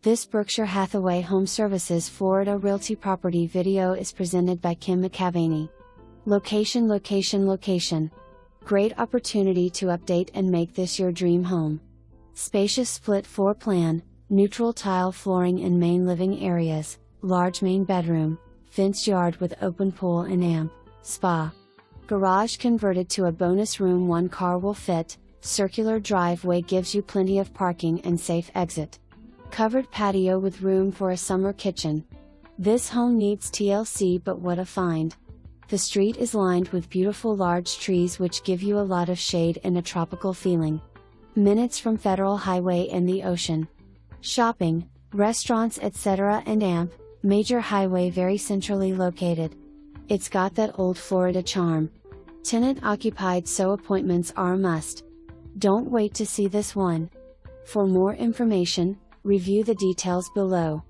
This Berkshire Hathaway HomeServices Florida Realty property video is presented by Kim McAvaney. Location, location, location. Great opportunity to update and make this your dream home. Spacious split floor plan, neutral tile flooring in main living areas, large main bedroom, fenced yard with open pool and amp, spa. Garage converted to a bonus room, one car will fit, circular driveway gives you plenty of parking and safe exit. Covered patio with room for a summer kitchen. This home needs TLC, but what a find. The street is lined with beautiful large trees which give you a lot of shade and a tropical feeling. Minutes from Federal Highway and the ocean. Shopping, restaurants etc. and amp, major highway very centrally located. It's got that old Florida charm. Tenant occupied, so appointments are a must. Don't wait to see this one. For more information, review the details below.